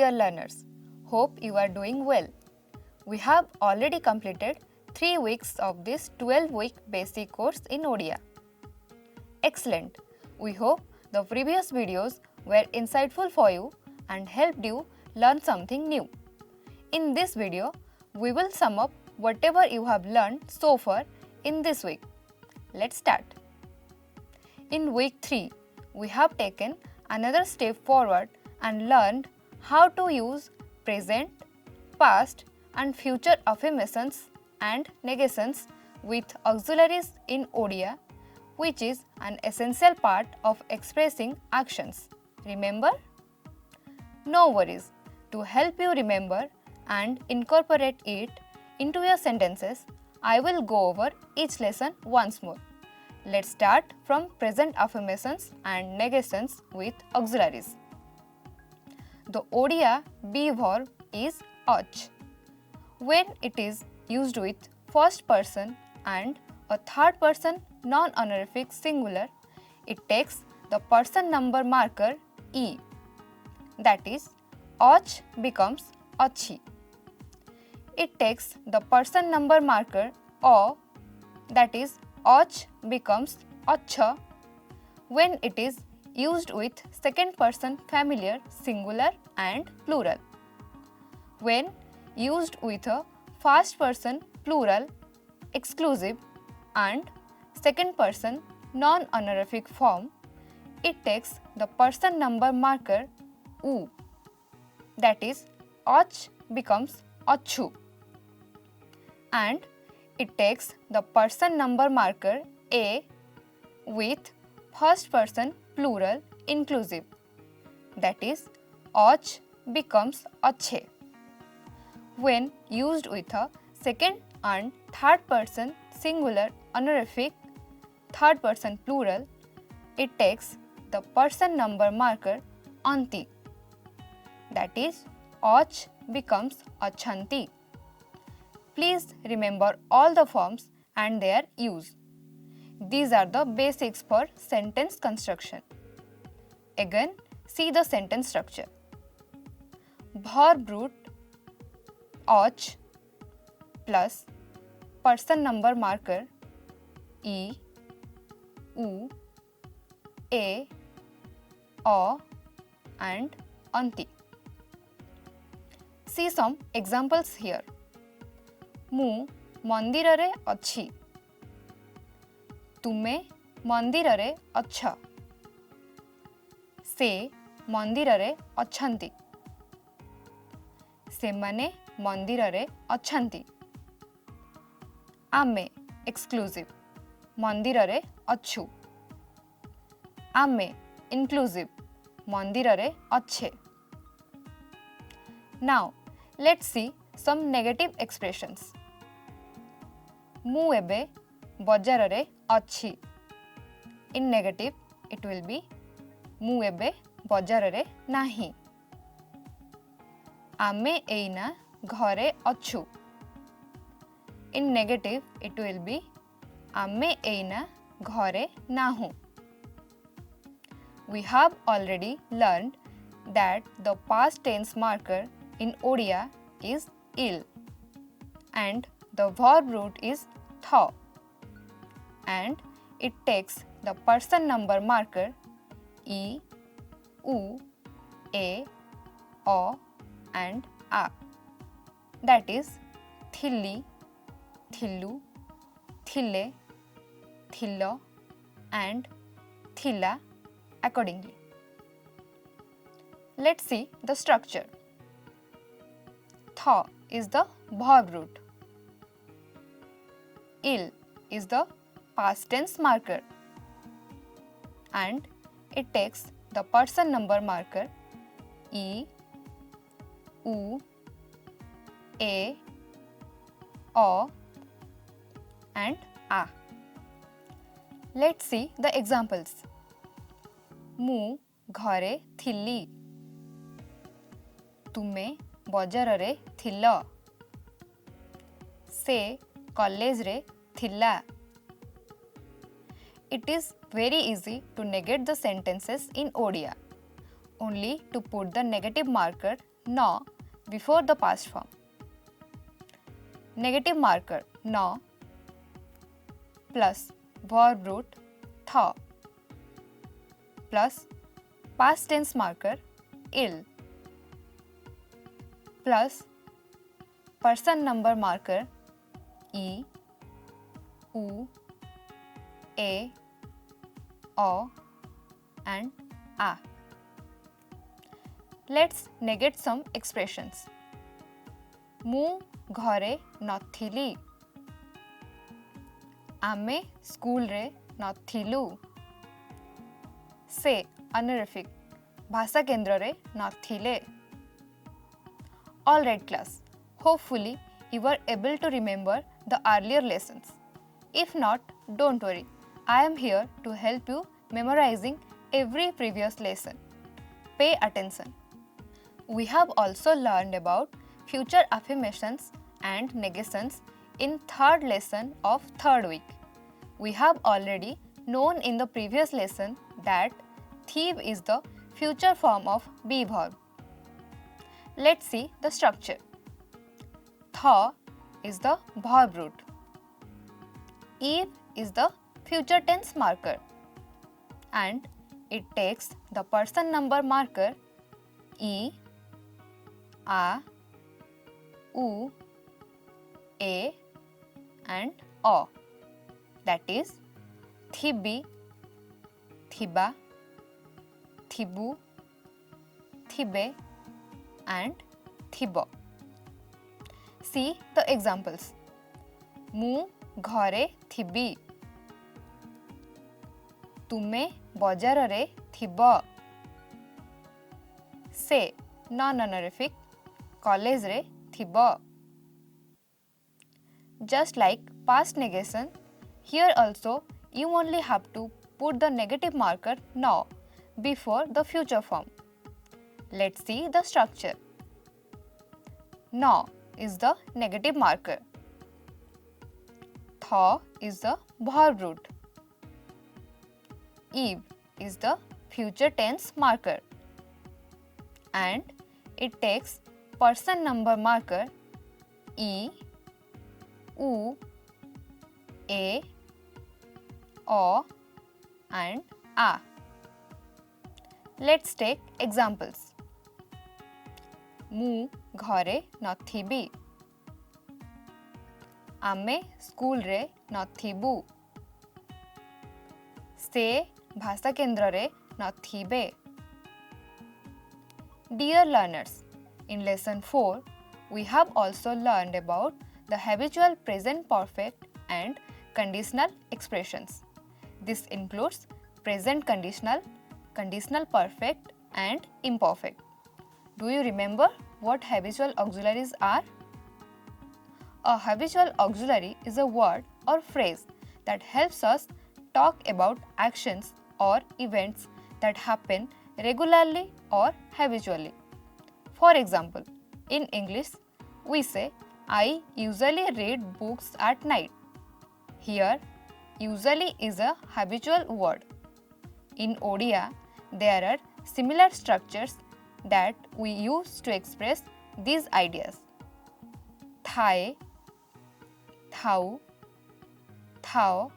dear learners. Hope you are doing well. We have already completed 3 weeks of this 12-week basic course in Odia. Excellent. We hope the previous videos were insightful for you and helped you learn something new. In this video, we will sum up whatever you have learned so far in this week. Let's start. In week 3, we have taken another step forward and learned how to use present, past and future affirmations and negations with auxiliaries in Odia, which is an essential part of expressing actions. Remember? No worries. To help you remember and incorporate it into your sentences, I will go over each lesson once more. Let's start from present affirmations and negations with auxiliaries. The Odia be verb is ach. When it is used with first person and a third person non-honorific singular, it takes the person number marker e. That is, ach becomes achi. It takes the person number marker o. That is, ach becomes acha when it is used with second person familiar singular and plural. When used with a first person plural exclusive and second person non-honorific form, it takes the person number marker u. That is, ach becomes achu. And it takes the person number marker a with first person plural inclusive. That is, ach becomes ache. When used with a second and third person singular honorific third person plural, it takes the person number marker anti. That is, ach becomes achanti. Please remember all the forms and their use. These are the basics for sentence construction. Again, see the sentence structure. Verb root ach plus person number marker e, u, a, o and anti. See some examples here. ମୁଁ ମନ୍ଦିରରେ ଅଛି. ତୁମେ ମନ୍ଦିରରେ ଅଛ. ସେ ମନ୍ଦିରରେ ଅଛନ୍ତି. ସେମାନେ ମନ୍ଦିରରେ ଅଛନ୍ତି. ଆମେ exclusive ମନ୍ଦିରରେ ଅଛୁ. ଆମେ inclusive ମନ୍ଦିରରେ ଅଛେ. Now, let's see some negative expressions. ମୁଁ ଏବେ ବଜାରରେ ଅଛି. In negative, it will be ମୁଁ ଏବେ ବଜାରରେ ନାହିଁ. ଆମେ ଏଇନା ଘରେ ଅଛୁ. In negative, it will be ଆମେ ଏଇନା ଘରେ ନାହୁଁ. We have already learned that the past tense marker in Odia is il and the verb root is tha and it takes the person number marker e, u, a, o and a. That is thilli, thillu, thille, thillo and thilla accordingly. Let's see the structure. Tha is the verb root. Il is the past tense marker and it takes the person number marker e, u, a, o and a. Let's see the examples. ମୁଁ ଘରେ ଥିଲି. ତୁମେ ବଜାରରେ ଥିଲ. ସେ କଲେଜରେ ଥିଲା. It is very easy to negate the sentences in Odia. Only to put the negative marker न before the past form. Negative marker न plus verb root tha plus past tense marker ill plus person number marker e, u, a, o and a. Let's negate some expressions. ମୁଁ ଘରେ ନଥିଲି ଆମେ ସ୍କୁଲରେ ନଥିଲୁ ସେ honorific ଭାଷା କେନ୍ଦ୍ରରେ ନଥିଲେ. Alright class, hopefully you were able to remember the earlier lessons. If not, don't worry, I am here to help you memorizing every previous lesson. Pay attention. We have also learned about future affirmations and negations in third lesson of third week. We have already known in the previous lesson that thief is the future form of be verb. Let's see the structure. Tha is the verb root. Eve is the future tense marker and it takes the person number marker e, a, u, a and o. That is thibi, thiba, thibu, thibe and thibo. See the examples. ମୁଁ ଘରେ ଥିବି ତୁମେ ବଜାରରେ ଥିବ ସେ non-honorific କଲେଜରେ ଥିବ. Just like past negation, here also you only have to put the negative marker no before the future form. Let's see the structure. No is the negative marker. Tha is the verb root. Eve is the future tense marker. And it takes person number marker e, u, a, o and a. Let's take examples. ମୁଁ ଘରେ ନଥିବି ଆମେ ସ୍କୁଲରେ ନଥିବୁ ସେ ଭାଷା କେନ୍ଦ୍ରରେ ନଥିବେ. Dear learners, in lesson 4, we have also learned about the habitual present perfect and conditional expressions. This includes present conditional, conditional perfect and imperfect. Do you remember what habitual auxiliaries are? A habitual auxiliary is a word or phrase that helps us talk about actions or events that happen regularly or habitually. For example, in English, we say, I usually read books at night. Here, usually is a habitual word. In Odia, there are similar structures that we use to express these ideas. Thae, thau, thao,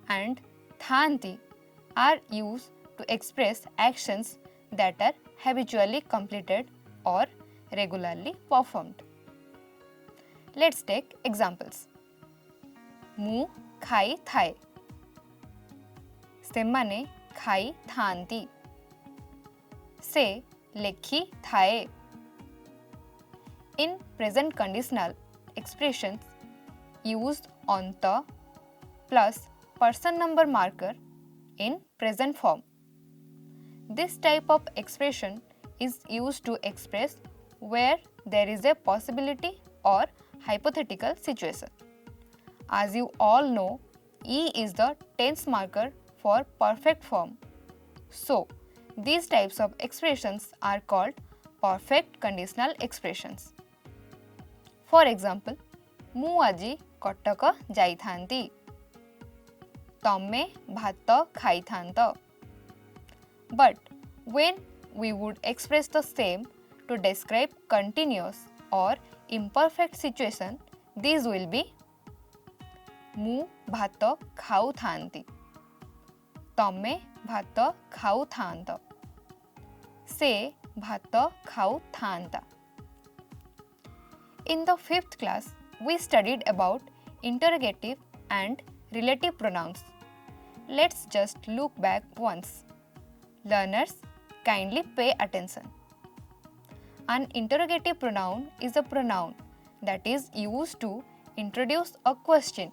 and thanti are used to express actions that are habitually completed or regularly performed. Let's take examples. ମୁଁ ଖାଇଥାଏ ସେମାନେ ଖାଇଥାନ୍ତି ସେ ଲେଖିଥାଏ. In present conditional expressions used on the plus person number marker in present form. This type of expression is used to express where there is a possibility or hypothetical situation. As you all know, E is the tense marker for perfect form. So, these types of expressions are called perfect conditional expressions. For example, ମୁଁ ଆଜି କଟକ ଯାଇଥାନ୍ତି ତମେ ଭାତ ଖାଇଥାନ୍ତ. But when we would express the same To describe continuous or imperfect situation, these will be ମୁଁ ଭାତ ଖାଉଥାନ୍ତି, ତମେ ଭାତ ଖାଉଥାନ୍ତ, ସେ ଭାତ ଖାଉଥାନ୍ତା. In the 5th class, we studied about interrogative and relative pronouns. Let's just look back once. Learners, kindly pay attention. An interrogative pronoun is a pronoun that is used to introduce a question.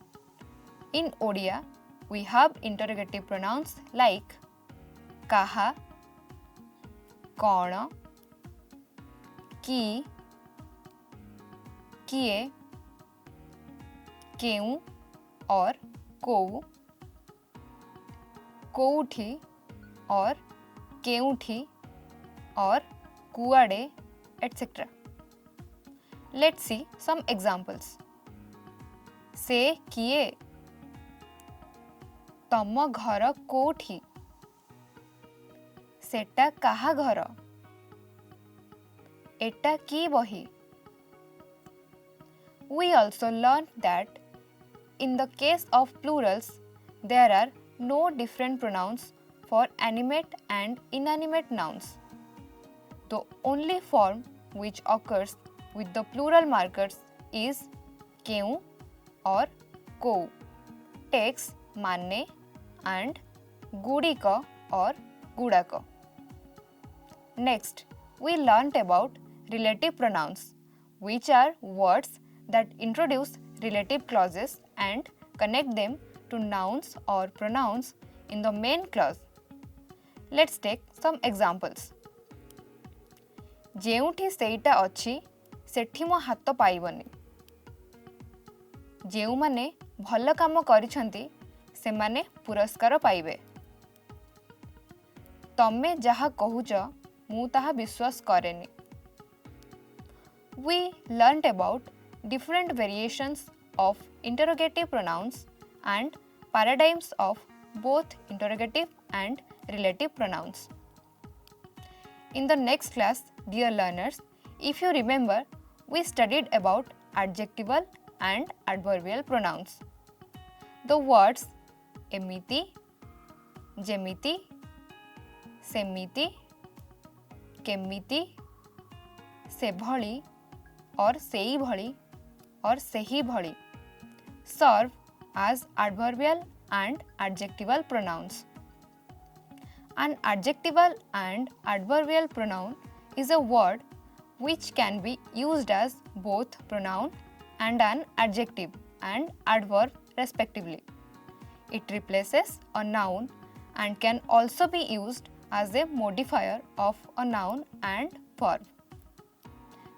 In Odia, we have interrogative pronouns like kaha, कौन, की, किए, केउ और कोउ, कोउठी और केउठी और कुआडे etc. Let's see some examples. से किए, तम घर कोठी, सेटा काहा घर, एटा की बही. We also learned that in the case of plurals, there are no different pronouns for animate and inanimate nouns. The only form which occurs with the plural markers is केउ or कोउ, takes माने and गुड़िक or गुड़ाक. Next, we learnt about relative pronouns, which are words that introduce relative clauses and connect them to nouns or pronouns in the main clause. Let's take some examples. ଯେଉଁଠି ସେଇଟା ଅଛି ସେଠି ମୋ ହାତ ପାଇବନି. ଯେଉଁମାନେ ଭଲ କାମ କରିଛନ୍ତି ସେମାନେ ପୁରସ୍କାର ପାଇବେ. ତମେ ଯାହା କହୁଛ ମୁଁ ତାହା ବିଶ୍ୱାସ କରେନି. We learnt about different variations of interrogative pronouns and paradigms of both interrogative and relative pronouns. In the next class, dear learners, if you remember, we studied about adjectival and adverbial pronouns. The words ଏମିତି, ଯେମିତି, ସେମିତି, କେମିତି, ସେଭଳି or ସେଇଭଳି or ସେହିଭଳି serve as adverbial and adjectival pronouns. An adjectival and adverbial pronoun is a word which can be used as both pronoun and an adjective and adverb respectively. It replaces a noun and can also be used as a modifier of a noun and verb.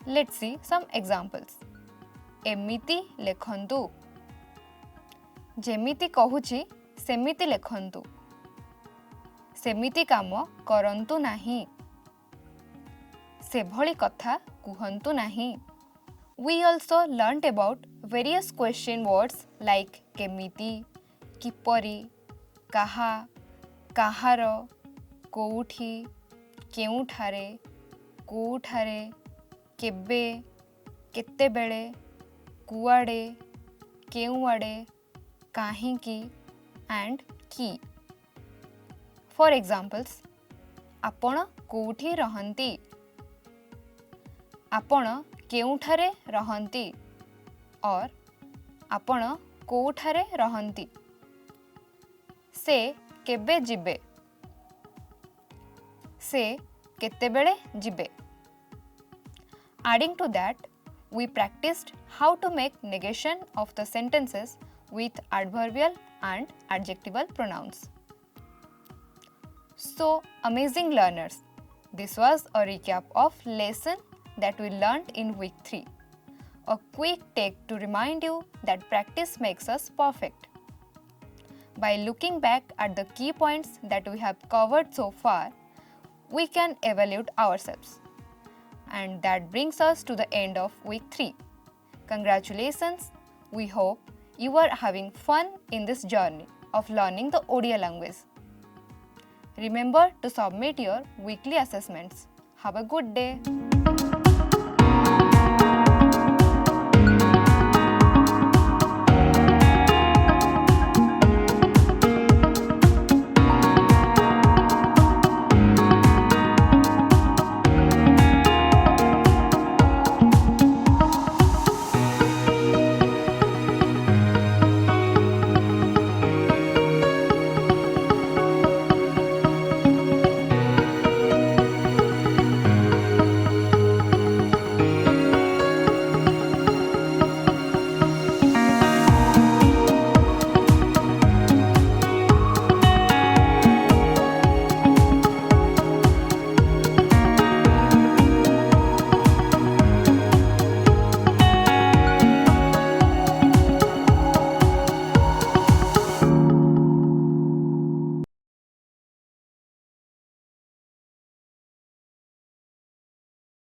Let's see some examples. ଏମିତି ଲେଖନ୍ତୁ, ଯେମିତି କହୁଛି ସେମିତି ଲେଖନ୍ତୁ, ସେମିତି କାମ କରନ୍ତୁ ନାହିଁ, ସେଭଳି କଥା କୁହନ୍ତୁ ନାହିଁ. We also learnt about various question words like କେମିତି, କିପରି, କାହା, କାହାର, କୋଉଠି, କେଉଁଠାରେ, କୋଉଠାରେ, କେବେ, କେତେବେଳେ, କୁଆଡ଼େ, କେଉଁଆଡ଼େ, କାହିଁକି and କି. For examples, ଆପଣ କୋଉଠି ରହନ୍ତି, ଆପଣ କେଉଁଠାରେ ରହନ୍ତି or ଆପଣ କୋଉଠାରେ ରହନ୍ତି. ସେ କେବେ ଯିବେ, ସେ କେତେବେଳେ ଯିବେ. Adding to that, we practiced how to make negation of the sentences with adverbial and adjectival pronouns. So, amazing learners, this was a recap of lesson that we learned in week 3. A quick take to remind you that practice makes us perfect. By looking back at the key points that we have covered so far, we can evaluate ourselves. And that brings us to the end of week 3. Congratulations! We hope you are having fun in this journey of learning the Odia language. Remember to submit your weekly assessments. Have a good day.